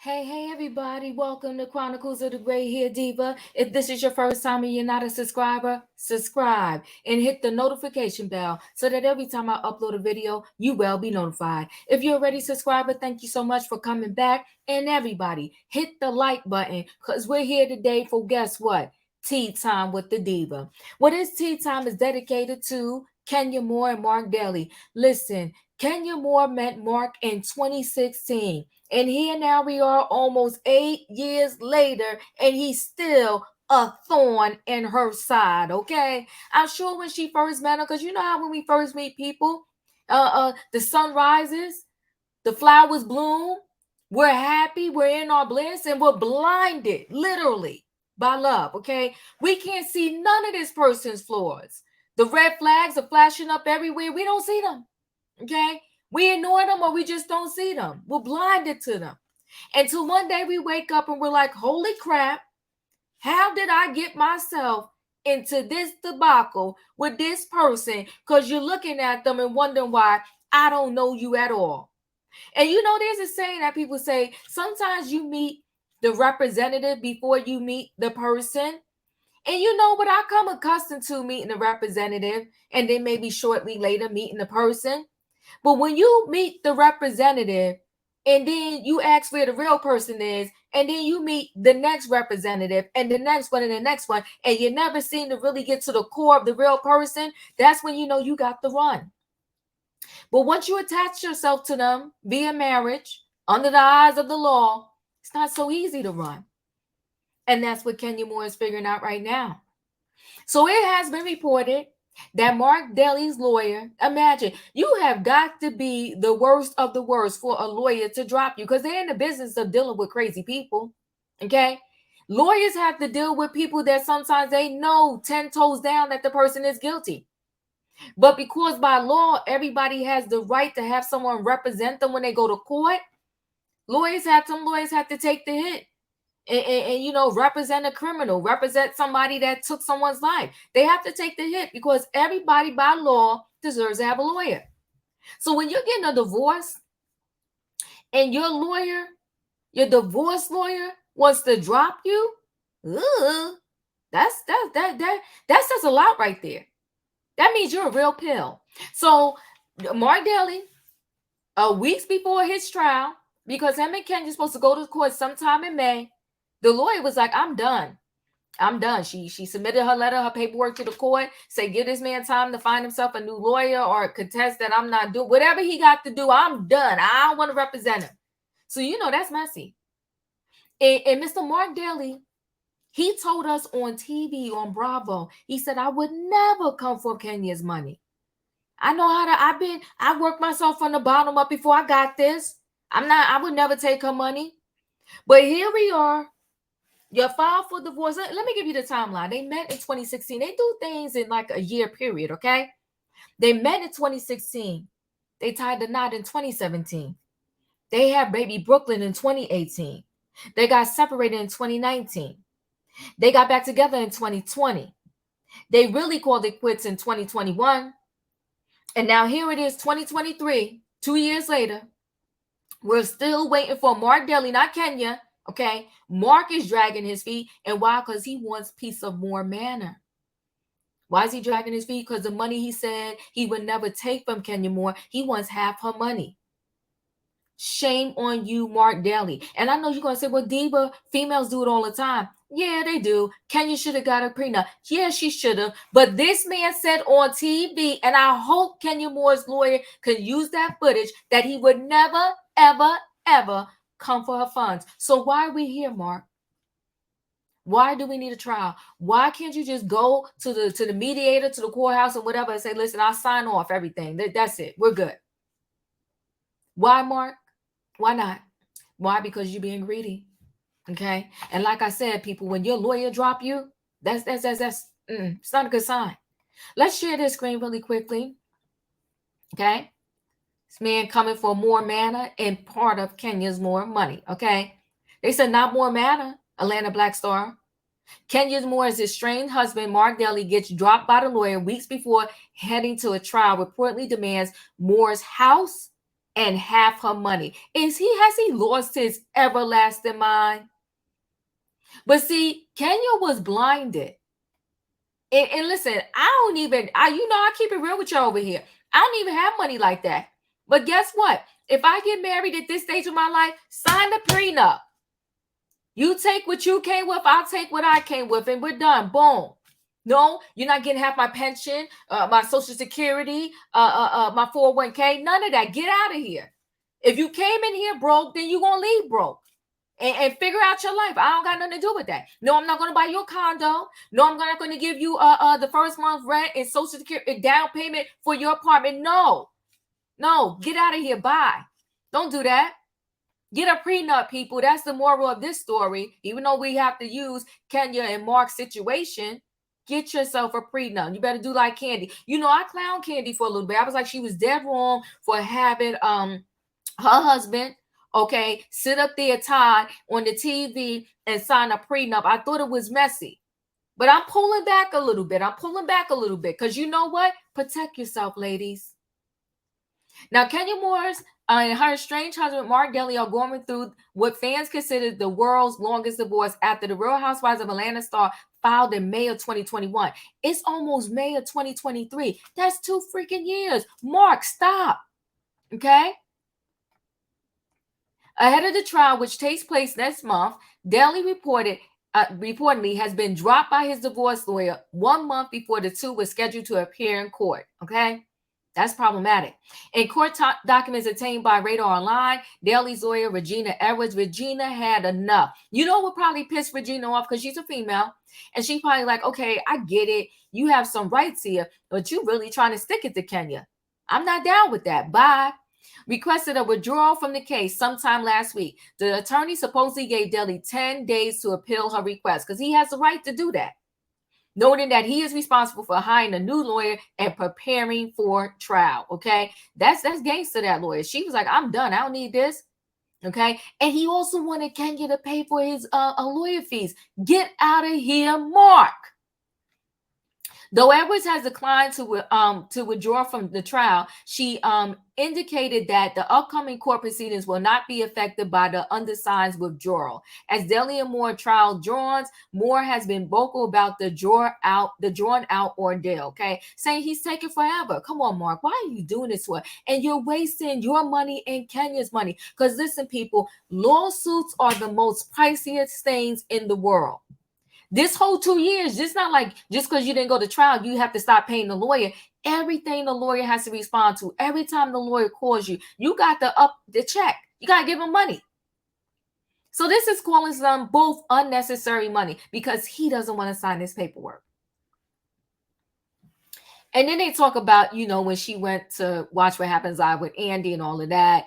Hey, everybody. Welcome to Chronicles of the Gray Hair Diva. If this is your first time and you're not a subscriber, subscribe and hit the notification bell so that every time I upload a video, you will be notified. If you're already a subscriber, thank you so much for coming back. And everybody, hit the like button because we're here today for guess what? Tea Time with the Diva. Well, this tea time is dedicated to Kenya Moore and Marc Daly. Listen, Kenya Moore met Marc in 2016. And here now we are almost 8 years later, and he's still a thorn in her side, okay? I'm sure when she first met him, because you know how when we first meet people, the sun rises, the flowers bloom, we're happy, we're in our bliss, and we're blinded, literally, by love, okay? We can't see none of this person's flaws. The red flags are flashing up everywhere. We don't see them, okay? We ignore them or we just don't see them. We're blinded to them. Until one day we wake up and we're like, holy crap, how did I get myself into this debacle with this person? Because you're looking at them and wondering why I don't know you at all. And you know, there's a saying that people say, sometimes you meet the representative before you meet the person. And you know what? I come accustomed to meeting the representative and then maybe shortly later meeting the person. But when you meet the representative and then you ask where the real person is, and then you meet the next representative and the next one and the next one, and you never seem to really get to the core of the real person, that's when you know you got the run. But once you attach yourself to them via marriage, under the eyes of the law, it's not so easy to run. And that's what Kenya Moore is figuring out right now. So it has been reported that Marc Daly's lawyer, imagine, you have got to be the worst of the worst for a lawyer to drop you because they're in the business of dealing with crazy people. Okay? Lawyers have to deal with people that sometimes they know 10 toes down that the person is guilty. But because by law, everybody has the right to have someone represent them when they go to court, lawyers have to take the hit. And you know, represent a criminal, represent somebody that took someone's life. They have to take the hit because everybody by law deserves to have a lawyer. So when you're getting a divorce and your divorce lawyer wants to drop you, that says a lot right there. That means you're a real pill. So Marc Daly, weeks before his trial, because him and Kenya's supposed to go to court sometime in May, the lawyer was like, I'm done. She submitted her letter, her paperwork to the court, say, give this man time to find himself a new lawyer or contest that I'm not doing. Whatever he got to do, I'm done. I don't want to represent him. So, you know, that's messy. And Mr. Marc Daly, he told us on TV, on Bravo, he said, I would never come for Kenya's money. I know how to, I worked myself from the bottom up before I got this. I would never take her money. But here we are. You filed for divorce. Let me give you the timeline. They met in 2016. They do things in like a year period, okay? They met in 2016. They tied the knot in 2017. They had baby Brooklyn in 2018. They got separated in 2019. They got back together in 2020. They really called it quits in 2021. And now here it is, 2023, 2 years later. We're still waiting for Marc Daly, not Kenya. Okay, Marc is dragging his feet. And why? Because he wants piece of more manor. Why is he dragging his feet? Because the money he said he would never take from Kenya Moore, he wants half her money. Shame on you, Marc Daly. And I know you're going to say, well, Diva, females do it all the time. Yeah, they do. Kenya should have got a prenup. Yeah, she should have. But this man said on TV, and I hope Kenya Moore's lawyer can use that footage, that he would never, ever, ever come for her funds. So why are we here, Marc? Why do we need a trial? Why can't you just go to the mediator, to the courthouse, or whatever, and say, listen, I'll sign off everything. That's it. We're good. Why, Marc? Why not? Why? Because you're being greedy. Okay. And like I said, people, when your lawyer drop you, that's it's not a good sign. Let's share this screen really quickly. Okay. This man coming for more manna and part of Kenya's more money. Okay. They said not more manna, Atlanta Black Star. Kenya Moore's estranged husband, Marc Daly, gets dropped by the lawyer weeks before heading to a trial, reportedly demands Moore's house, and half her money. Has he lost his everlasting mind? But see, Kenya was blinded. And listen, I keep it real with you over here. I don't even have money like that. But guess what? If I get married at this stage of my life, sign the prenup. You take what you came with, I'll take what I came with, and we're done. Boom. No, you're not getting half my pension, my Social Security, my 401k, none of that. Get out of here. If you came in here broke, then you're going to leave broke. And figure out your life. I don't got nothing to do with that. No, I'm not going to buy your condo. No, I'm not going to give you the first month rent and Social Security down payment for your apartment. No, get out of here. Bye. Don't do that. Get a prenup, people. That's the moral of this story. Even though we have to use Kenya and Marc's situation, get yourself a prenup. You better do like Candy. I clown Candy for a little bit. I was like, she was dead wrong for having her husband, okay, sit up there tied on the TV and sign a prenup. I thought it was messy. But I'm pulling back a little bit. Because you know what? Protect yourself, ladies. Now, Kenya Moore's and her estranged husband, Marc Deli, are going through what fans consider the world's longest divorce after the Real Housewives of Atlanta star filed in May of 2021. It's almost May of 2023. That's 2 freaking years. Marc, stop. Okay? Ahead of the trial, which takes place next month, Deli reportedly has been dropped by his divorce lawyer 1 month before the two were scheduled to appear in court. Okay? That's problematic. In court documents obtained by Radar Online, Deli's lawyer, Regina Edwards, Regina had enough. You know what probably pissed Regina off? Because she's a female. And she probably like, okay, I get it. You have some rights here, but you really trying to stick it to Kenya. I'm not down with that. Bye. Requested a withdrawal from the case sometime last week. The attorney supposedly gave Deli 10 days to appeal her request because he has the right to do that, noting that he is responsible for hiring a new lawyer and preparing for trial. Okay, that's gangster, that lawyer. She was like, I'm done. I don't need this. Okay, and he also wanted Kenya to pay for his lawyer fees. Get out of here, Marc. Though Edwards has declined to withdraw from the trial, she indicated that the upcoming court proceedings will not be affected by the undersigned's withdrawal. As Deli and Moore trial dawns, Moore has been vocal about the drawn out ordeal. Okay, saying he's taking forever. Come on, Marc, why are you doing this for? And you're wasting your money and Kenya's money. Because listen, people, lawsuits are the most priciest things in the world. This whole 2 years, it's not like just because you didn't go to trial, you have to stop paying the lawyer. Everything the lawyer has to respond to, every time the lawyer calls you, you got to up the check. You got to give him money. So this is calling them both unnecessary money because he doesn't want to sign this paperwork. And then they talk about, when she went to Watch What Happens Live with Andy and all of that.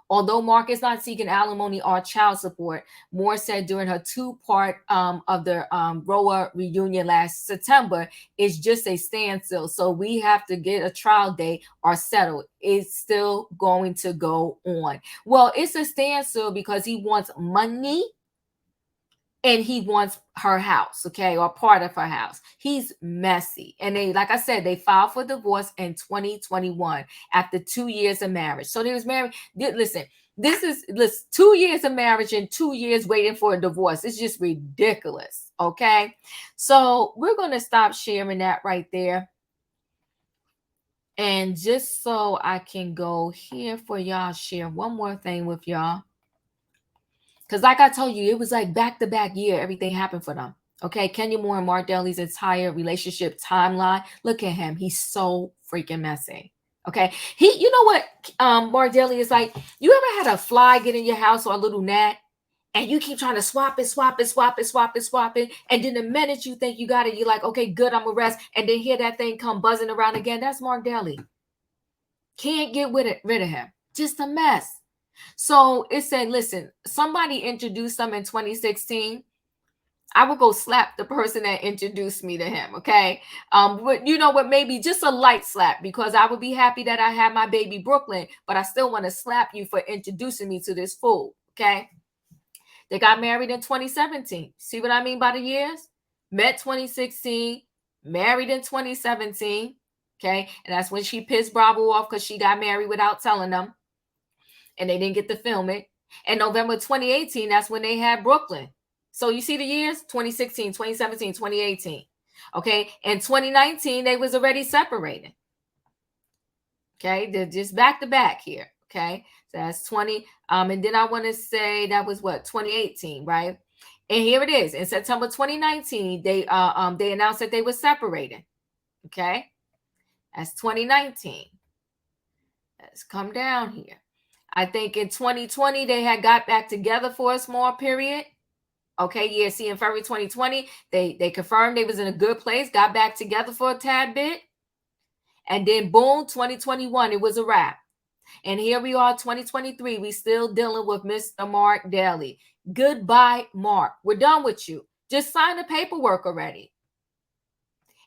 Although Marc is not seeking alimony or child support, Moore said during her 2-part of the Roa reunion last September, it's just a standstill. So we have to get a trial date or settle. It's still going to go on. Well, it's a standstill because he wants money. And he wants her house, okay, or part of her house. He's messy. And like I said, they filed for divorce in 2021 after 2 years of marriage. So they was married. Listen, this is 2 years of marriage and 2 years waiting for a divorce. It's just ridiculous, okay? So we're going to stop sharing that right there. And just so I can go here for y'all, share one more thing with y'all. Because like I told you, it was like back-to-back year, everything happened for them. Okay, Kenya Moore and Marc Deli's entire relationship timeline. Look at him. He's so freaking messy. Okay, you know what Marc Deli is like? You ever had a fly get in your house or a little gnat? And you keep trying to swap it. And then the minute you think you got it, you're like, okay, good, I'm going to rest. And then hear that thing come buzzing around again. That's Marc Deli. Can't get rid of him. Just a mess. So it said, listen, somebody introduced them in 2016. I would go slap the person that introduced me to him, okay? But you know what? Maybe just a light slap because I would be happy that I had my baby Brooklyn, but I still want to slap you for introducing me to this fool, okay? They got married in 2017. See what I mean by the years? Met 2016, married in 2017, okay? And that's when she pissed Bravo off because she got married without telling them. and they didn't get to film it. And November 2018, that's when they had Brooklyn. So you see the years, 2016, 2017, 2018. Okay. In 2019, they was already separated. Okay. They're just back to back here. Okay. So that's 20. And then I want to say that was what, 2018, right? And here it is. In September 2019, they announced that they were separated. Okay. That's 2019. Let's come down here. I think in 2020, they had got back together for a small period. Okay, yeah, see, in February 2020, they confirmed they was in a good place, got back together for a tad bit. And then boom, 2021, it was a wrap. And here we are, 2023, we still dealing with Mr. Marc Daly. Goodbye, Marc. We're done with you. Just sign the paperwork already.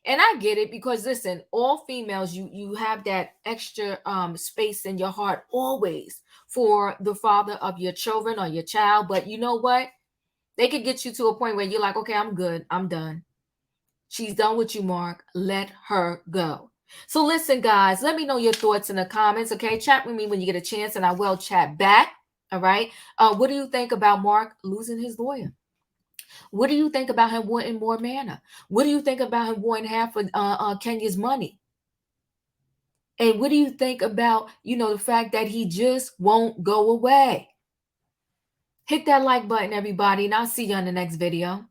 And I get it because listen, all females, you have that extra space in your heart always for the father of your children or your child. But you know what? They could get you to a point where you're like, okay, I'm good. I'm done. She's done with you, Marc. Let her go. So listen, guys, let me know your thoughts in the comments. Okay, chat with me when you get a chance, and I will chat back. All right. What do you think about Marc losing his lawyer? What do you think about him wanting more manor? What do you think about him wanting half of Kenya's money? And what do you think about, the fact that he just won't go away? Hit that like button, everybody, and I'll see you on the next video.